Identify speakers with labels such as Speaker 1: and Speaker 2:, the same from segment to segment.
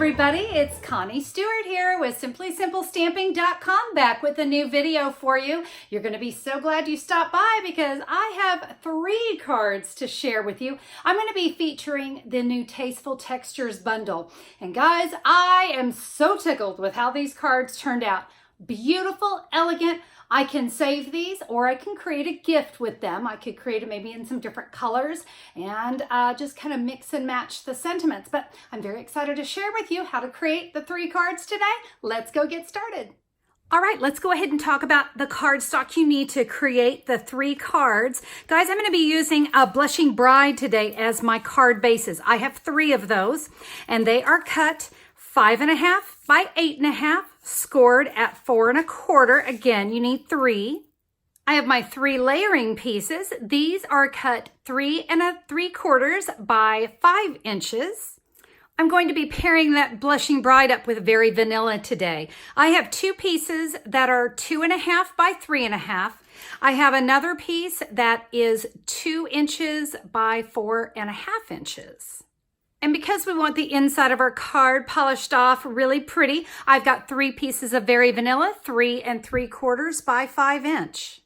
Speaker 1: everybody, it's Connie Stewart here with SimplySimpleStamping.com, back with a new video for you. You're going to be so glad you stopped by because I have 3 cards to share with you. I'm going to be featuring the new Tasteful Textures bundle. And guys, I am so tickled with how these cards turned out. Beautiful, elegant. I can save these or I can create a gift with them. I could create it maybe in some different colors and just kind of mix and match the sentiments. But I'm very excited to share with you how to create the 3 cards today. Let's go get started. All right, let's go ahead and talk about the cardstock you need to create the 3 cards. Guys, I'm going to be using a Blushing Bride today as my card bases. I have 3 of those and they are cut 5.5 by 8.5, scored at 4 1/4. Again, you need 3. I have my 3 layering pieces. These are cut 3 3/4 by 5 inches. I'm going to be pairing that Blushing Bride up with Very Vanilla today. I have 2 pieces that are 2.5 by 3.5. I have another piece that is 2 inches by 4.5 inches. And because we want the inside of our card polished off really pretty, I've got 3 pieces of Very Vanilla, 3 3/4 by 5 inch.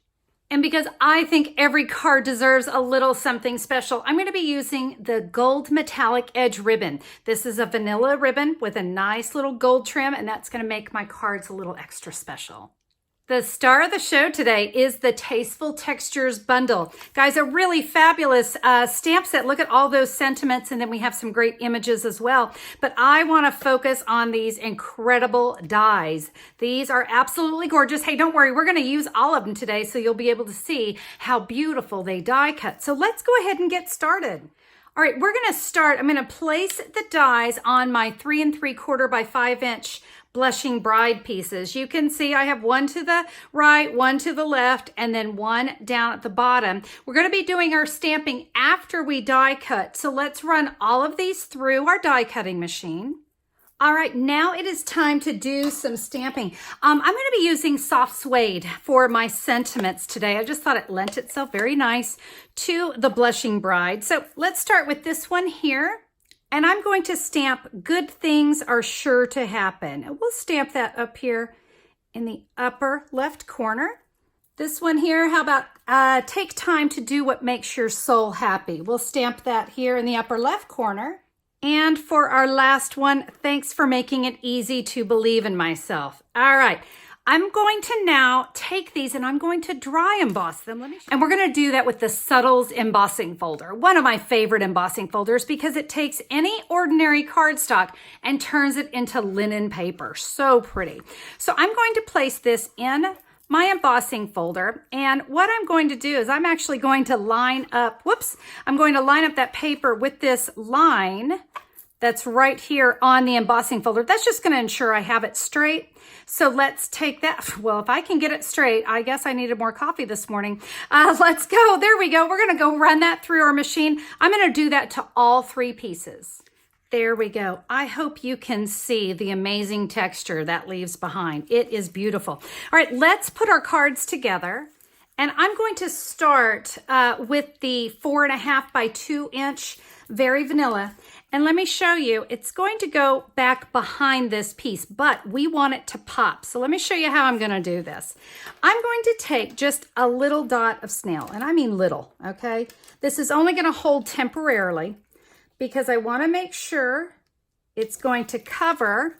Speaker 1: And because I think every card deserves a little something special, I'm going to be using the gold metallic edge ribbon. This is a vanilla ribbon with a nice little gold trim, and that's going to make my cards a little extra special. The star of the show today is the Tasteful Textures bundle. Guys, a really fabulous stamp set. Look at all those sentiments, and then we have some great images as well. But I want to focus on these incredible dies. These are absolutely gorgeous. Hey, don't worry, we're going to use all of them today, so you'll be able to see how beautiful they die cut. So let's go ahead and get started. All right, we're going to start. I'm going to place the dies on my 3 3/4 by 5 inch Blushing Bride pieces. You can see I have 1 to the right, 1 to the left, and then 1 down at the bottom. We're going to be doing our stamping after we die cut. So let's run all of these through our die cutting machine. All right, now it is time to do some stamping. I'm going to be using soft suede for my sentiments today. I just thought it lent itself very nice to the Blushing Bride. So let's start with this one here. And I'm going to stamp Good Things Are Sure to Happen. And we'll stamp that up here in the upper left corner. This one here, how about Take Time to Do What Makes Your Soul Happy. We'll stamp that here in the upper left corner. And for our last one, Thanks for Making It Easy to Believe in Myself. All right. I'm going to now take these and I'm going to dry emboss them. And we're going to do that with the Subtles embossing folder, one of my favorite embossing folders because it takes any ordinary cardstock and turns it into linen paper. So pretty. So I'm going to place this in my embossing folder, and what I'm going to do is I'm actually going to line up, I'm going to line up that paper with this line that's right here on the embossing folder. That's just going to ensure I have it straight. So let's take that. Well, if I can get it straight, I guess I needed more coffee this morning. Let's go. There we go. We're going to go run that through our machine. I'm going to do that to all 3 pieces. There we go. I hope you can see the amazing texture that leaves behind. It is beautiful. All right, let's put our cards together. And I'm going to start with the 4.5 by 2 inch Very Vanilla. And let me show you, it's going to go back behind this piece, but we want it to pop. So let me show you how I'm going to do this. I'm going to take just a little dot of snail, and I mean little, okay? This is only going to hold temporarily because I want to make sure it's going to cover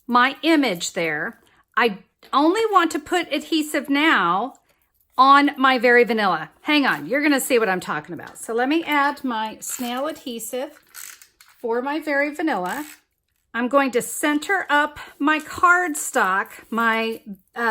Speaker 1: my image there. I only want to put adhesive now on my Very Vanilla. Hang on, you're going to see what I'm talking about. So let me add my snail adhesive for my Very Vanilla. I'm going to center up my cardstock, my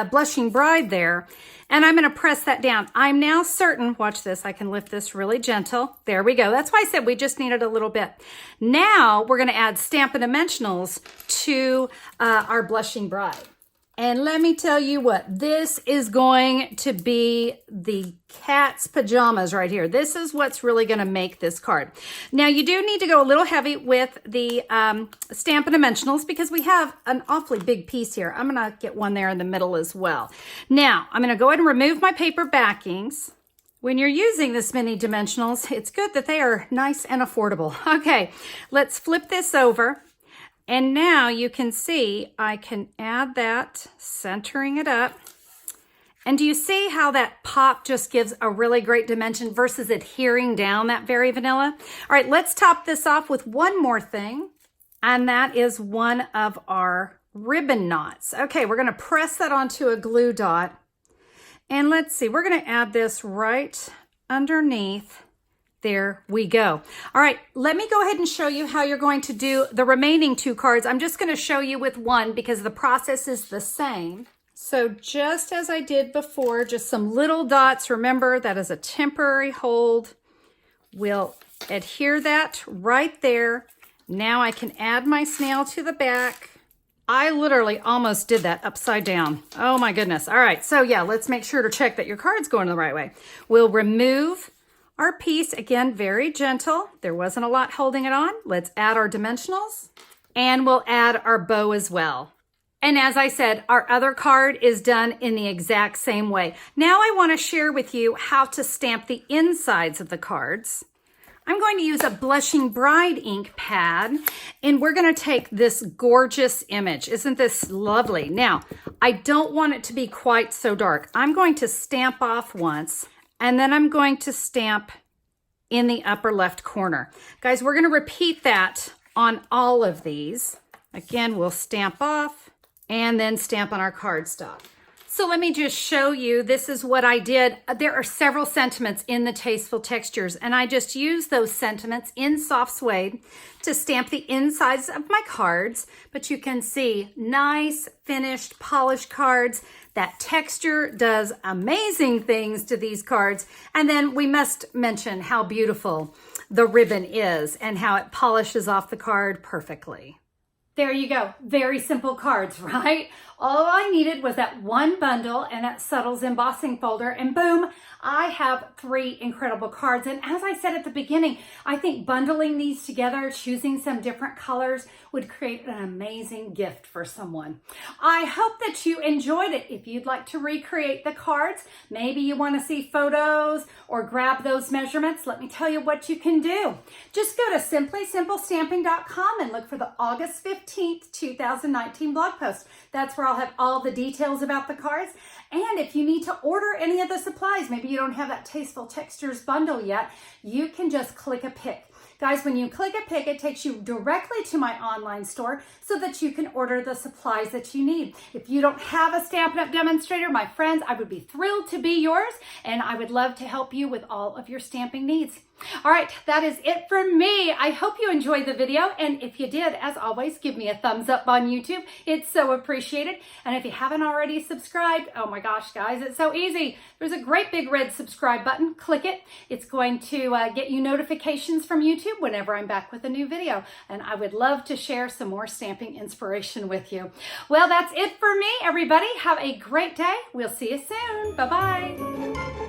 Speaker 1: Blushing Bride there, and I'm going to press that down. I'm now certain, watch this, I can lift this really gentle. There we go. That's why I said we just needed a little bit. Now we're going to add Stampin' Dimensionals to our Blushing Bride. And let me tell you what, this is going to be the cat's pajamas right here. This is what's really going to make this card. Now, you do need to go a little heavy with the Stampin' Dimensionals because we have an awfully big piece here. I'm going to get one there in the middle as well. Now, I'm going to go ahead and remove my paper backings. When you're using this mini dimensionals, it's good that they are nice and affordable. Okay, let's flip this over. And now you can see I can add that, centering it up. And do you see how that pop just gives a really great dimension versus adhering down that very vanilla? All right, let's top this off with one more thing, and that is one of our ribbon knots. Okay, we're gonna press that onto a glue dot. And let's see, we're gonna add this right underneath. There we go. All right, let me go ahead and show you how you're going to do the remaining 2 cards. I'm just gonna show you with one because the process is the same. So just as I did before, just some little dots. Remember, that is a temporary hold. We'll adhere that right there. Now I can add my snail to the back. I literally almost did that upside down. Oh my goodness. All right, so yeah, let's make sure to check that your card's going the right way. We'll remove our piece, again, very gentle. There wasn't a lot holding it on. Let's add our dimensionals, and we'll add our bow as well. And as I said, our other card is done in the exact same way. Now I want to share with you how to stamp the insides of the cards. I'm going to use a Blushing Bride ink pad, and we're going to take this gorgeous image. Isn't this lovely? Now, I don't want it to be quite so dark. I'm going to stamp off once, and then I'm going to stamp in the upper left corner. Guys, we're going to repeat that on all of these. Again, we'll stamp off and then stamp on our cardstock. So let me just show you, this is what I did. There are several sentiments in the Tasteful Textures, and I just used those sentiments in soft suede to stamp the insides of my cards. But you can see nice, finished, polished cards. That texture does amazing things to these cards. And then we must mention how beautiful the ribbon is and how it polishes off the card perfectly. There you go. Very simple cards, right? All I needed was that one bundle and that Subtle's embossing folder, and boom, I have 3 incredible cards. And as I said at the beginning, I think bundling these together, choosing some different colors, would create an amazing gift for someone. I hope that you enjoyed it. If you'd like to recreate the cards, maybe you want to see photos or grab those measurements, let me tell you what you can do. Just go to simplysimplestamping.com and look for the August 15th, 2019 blog post. That's where I'll have all the details about the cards. And if you need to order any of the supplies, maybe you don't have that Tasteful Textures bundle yet, you can just click a pick. Guys, when you click a pick, it takes you directly to my online store so that you can order the supplies that you need. If you don't have a Stampin' Up! Demonstrator, my friends, I would be thrilled to be yours, and I would love to help you with all of your stamping needs. All right, that is it for me. I hope you enjoyed the video, and if you did, as always, give me a thumbs up on YouTube. It's so appreciated. And if you haven't already subscribed, oh my gosh, guys, it's so easy. There's a great big red subscribe button. Click it. It's going to get you notifications from YouTube whenever I'm back with a new video, and I would love to share some more stamping inspiration with you. Well, that's it for me, everybody. Have a great day. We'll see you soon. Bye-bye.